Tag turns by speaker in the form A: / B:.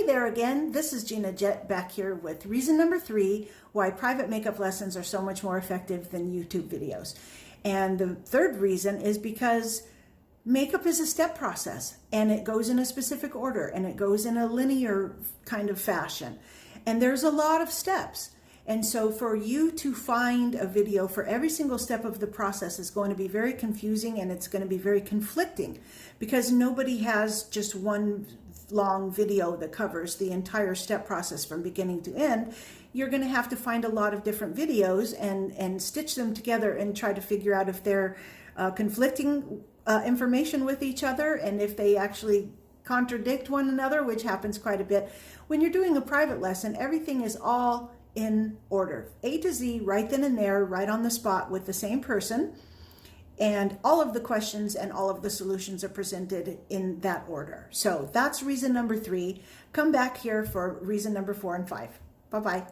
A: Hey there again, this is Gina Jett back here with reason number 3, why private makeup lessons are so much more effective than YouTube videos. And the third reason is because makeup is a step process, and it goes in a specific order, and it goes in a linear kind of fashion. And there's a lot of steps. And so for you to find a video for every single step of the process is going to be very confusing, and it's going to be very conflicting because nobody has just one long video that covers the entire step process from beginning to end. You're going to have to find a lot of different videos and stitch them together and try to figure out if they're conflicting information with each other, and if they actually contradict one another, which happens quite a bit. When you're doing a private lesson, everything is all in order, A to Z, right then and there, right on the spot with the same person, and all of the questions and all of the solutions are presented in that order. So that's reason number 3. Come back here for reason number 4 and 5. Bye-bye.